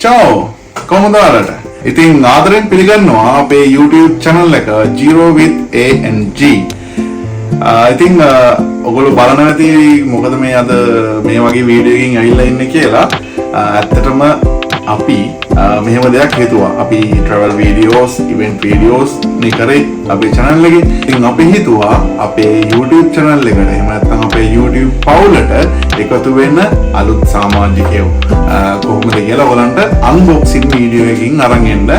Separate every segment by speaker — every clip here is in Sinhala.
Speaker 1: Ciao, කොහොමද ඔයාලට? ඉතින් ආදරෙන් පිළිගන්නවා අපේ YouTube channel එක Zero with ANG. ඉතින් ඔයගොල්ලෝ බලනවා ඇති මොකද මේ අද මේ වගේ වීඩියෝ එකකින් ඇවිල්ලා ඉන්නේ කියලා. ඇත්තටම අපි මෙහෙම දෙයක් හිතුවා. අපි travel videos, event videos මේ කරේ අපේ channel එකේ. ඉතින් අපි හිතුවා අපේ YouTube channel එකට එහෙම නැත්නම් අපේ YouTube පවුලට එකතු වෙන්න අලුත් සමාජිකයෝ කොහොමද කියලා ඔයගලන්ට unboxing video එකකින් අරන් එන්න.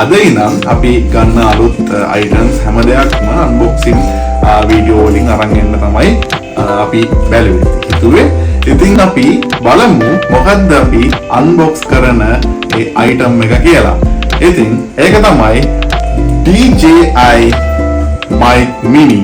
Speaker 1: අද ඉඳන් අපි ගන්න අලුත් items හැම දෙයක්ම unboxing video වලින් අරන් එන්න තමයි අපි බැලුවේ. හිතුවේ ඉතින් අපි බලමු මොකද්ද අපි unbox කරන ඒ item එක කියලා. ඉතින් ඒක තමයි DJI Mic Mini.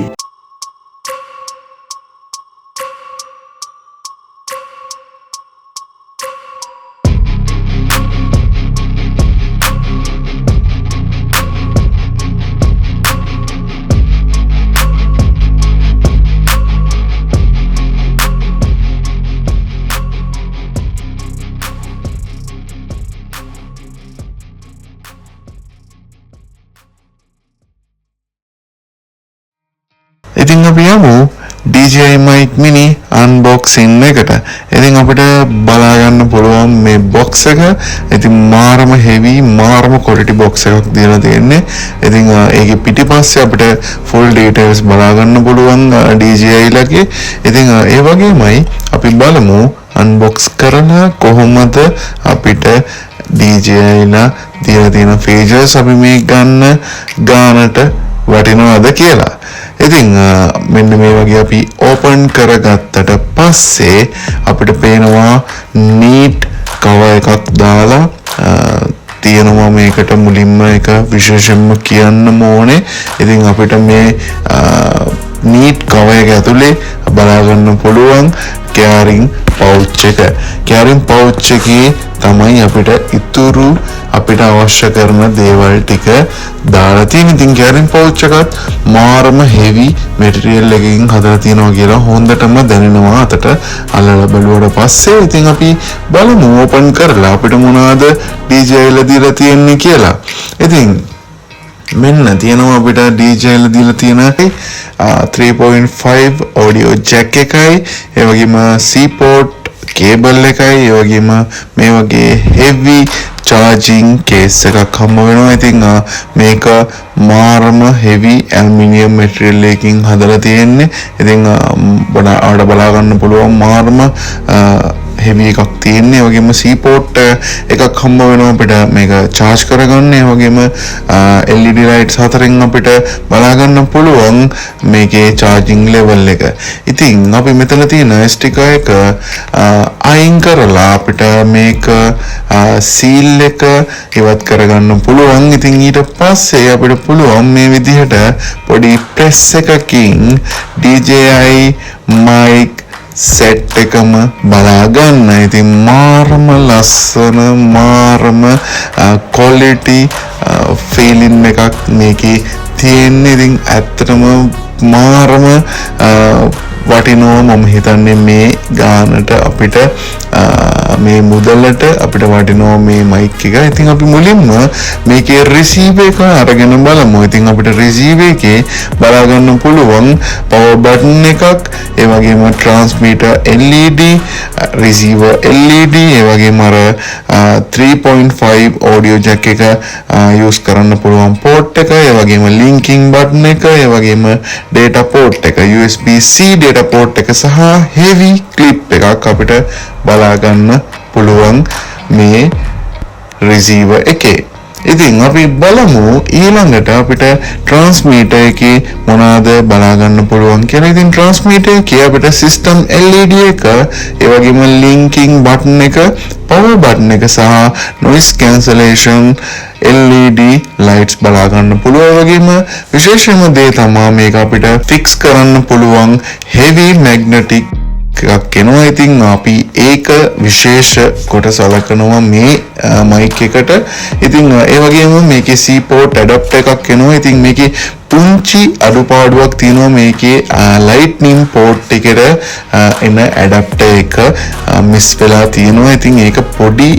Speaker 2: ඉතින් අපි යමු DJI Mic Mini unboxing එකට. ඉතින් අපිට බලා ගන්න පුළුවන් මේ box එක. ඉතින් මාරම heavy මාරම quality box එකක් දීලා තියෙන්නේ. ඉතින් ඒකේ පිටිපස්සේ අපිට full details බලා ගන්න පුළුවන් DJI ලගේ. ඉතින් ඒ වගේමයි අපි බලමු unbox කරලා කොහොමද අපිට DJI ලා දීලා තියෙන features අපි මේ ගන්න ගානට වටිනවද කියලා. ඉතින් මෙන්න මේ වගේ අපි ඕපන් කරගත්තට පස්සේ අපිට පේනවා නීට් කවර් එකක් දාලා තියෙනවා. මේකට මුලින්ම එක විශේෂයෙන්ම කියන්න ඕනේ. ඉතින් අපිට මේ නීට් කවර් එක ඇතුලේ බලා ගන්න පුළුවන් carrying pouch එක. carrying pouch එකේ තමයි අපිට ඉතුරු අපිට අවශ්‍ය කරන දේවල් ටික දාලා තියෙන. ඉතින් carrying pouch එකත් මාරම heavy material එකකින් හදලා තියෙනවා කියලා හොඳටම දැනෙනවා අතට අල්ලලා බලුවට පස්සේ. ඉතින් අපි බලමු ඕපන් කරලා අපිට මොනවද DJI ලා දීලා තියෙන්නේ කියලා. ඉතින් මෙන්න තියෙනවා අපිට DJI ලා දීලා තියෙන 3.5 audio jack එකයි, ඒ වගේම C port cable එකයි, ඒ වගේම මේ වගේ heavy charging case එකක් හම්බ වෙනවා. ඉතින් මේක මාරම heavy aluminium material එකකින් හදලා තියෙන්නේ. ඉතින් ආඩ බලා ගන්න පුළුවන් මාරම heavy එකක් තියෙන්නේ. ඒ වගේම C port එකක් හම්බ වෙනවා අපිට මේක charge කරගන්න. ඒ වගේම LED lights හතරෙන් අපිට බලා ගන්න පුළුවන් මේකේ charging level එක. ඉතින් අපි මෙතන තියෙන sticker එක අයින් කරලා අපිට මේක seal එක ඉවත් කරගන්න පුළුවන්. ඉතින් ඊට පස්සේ අපිට පුළුවන් මේ විදිහට පොඩි press එකකින් DJI mic set එකම බලා ගන්න. ඉතින් මාරම ලස්සන මාරම quality feeling එකක් මේකේ තියෙන්නේ. ඉතින් ඇත්තටම මාරම වටිනවා. මම හිතන්නේ මේ ගානට අපිට මේ මුදලට අපිට වටිනවා මේ mic එක. ඉතින් අපි මුලින්ම මේකේ receiver එක අරගෙන බලමු. ඉතින් අපිට receiver එකේ බලා ගන්න පුළුවන් power button එකක්, ඒ වගේම transmitter LED, receiver LED, ඒ වගේම අර 3.5 audio jack එක use කරන්න පුළුවන් port එක, ඒ වගේම linking button එක, ඒ වගේම data port එක, USB-C data port එක සහ heavy clip එකක් අපිට බලා ගන්න පුළුවන් මේ receiver එකේ. ඉතින් අපි බලමු ඊළඟට අපිට transmitter එකේ මොනවාද බලා ගන්න පුළුවන් කියලා. ඉතින් transmitter එකේ අපිට system LED එක, ඒ වගේම linking button එක, power button එක සහ noise cancellation LED lights බලා ගන්න පුළුවන්. වගේම විශේෂම දේ තමයි මේක අපිට fix කරන්න පුළුවන් heavy magnetic එකක් එනවා. ඉතින් අපි ඒක විශේෂ කොට සලකනවා මේ mic එකට. ඉතින් ඒ වගේම මේකේ C port adapter එකක් එනවා. ඉතින් මේකේ පුංචි අඩුපාඩුවක් තියෙනවා මේකේ ලයිට්නින් පෝට් එකට එන ඇඩැප්ටර් එක මිස් වෙලා තියෙනවා. ඉතින් ඒක පොඩි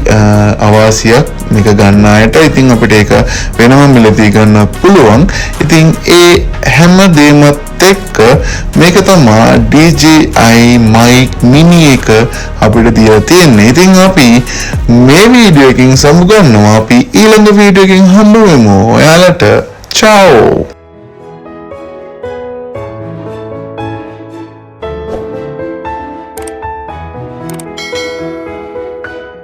Speaker 2: අවාසියක් මේක ගන්න අයට. ඉතින් අපිට ඒක වෙනම මිලදී ගන්න පුළුවන්. ඉතින් ඒ හැම දෙයක්ත් එක්ක මේක තමයි DJI mic mini එක අපිට දීලා තියෙන්නේ. ඉතින් අපි මේ වීඩියෝ එකකින් සමුගන්නවා. අපි ඊළඟ වීඩියෝ එකකින් හම්බ වෙමු. ඔයාලට ciao.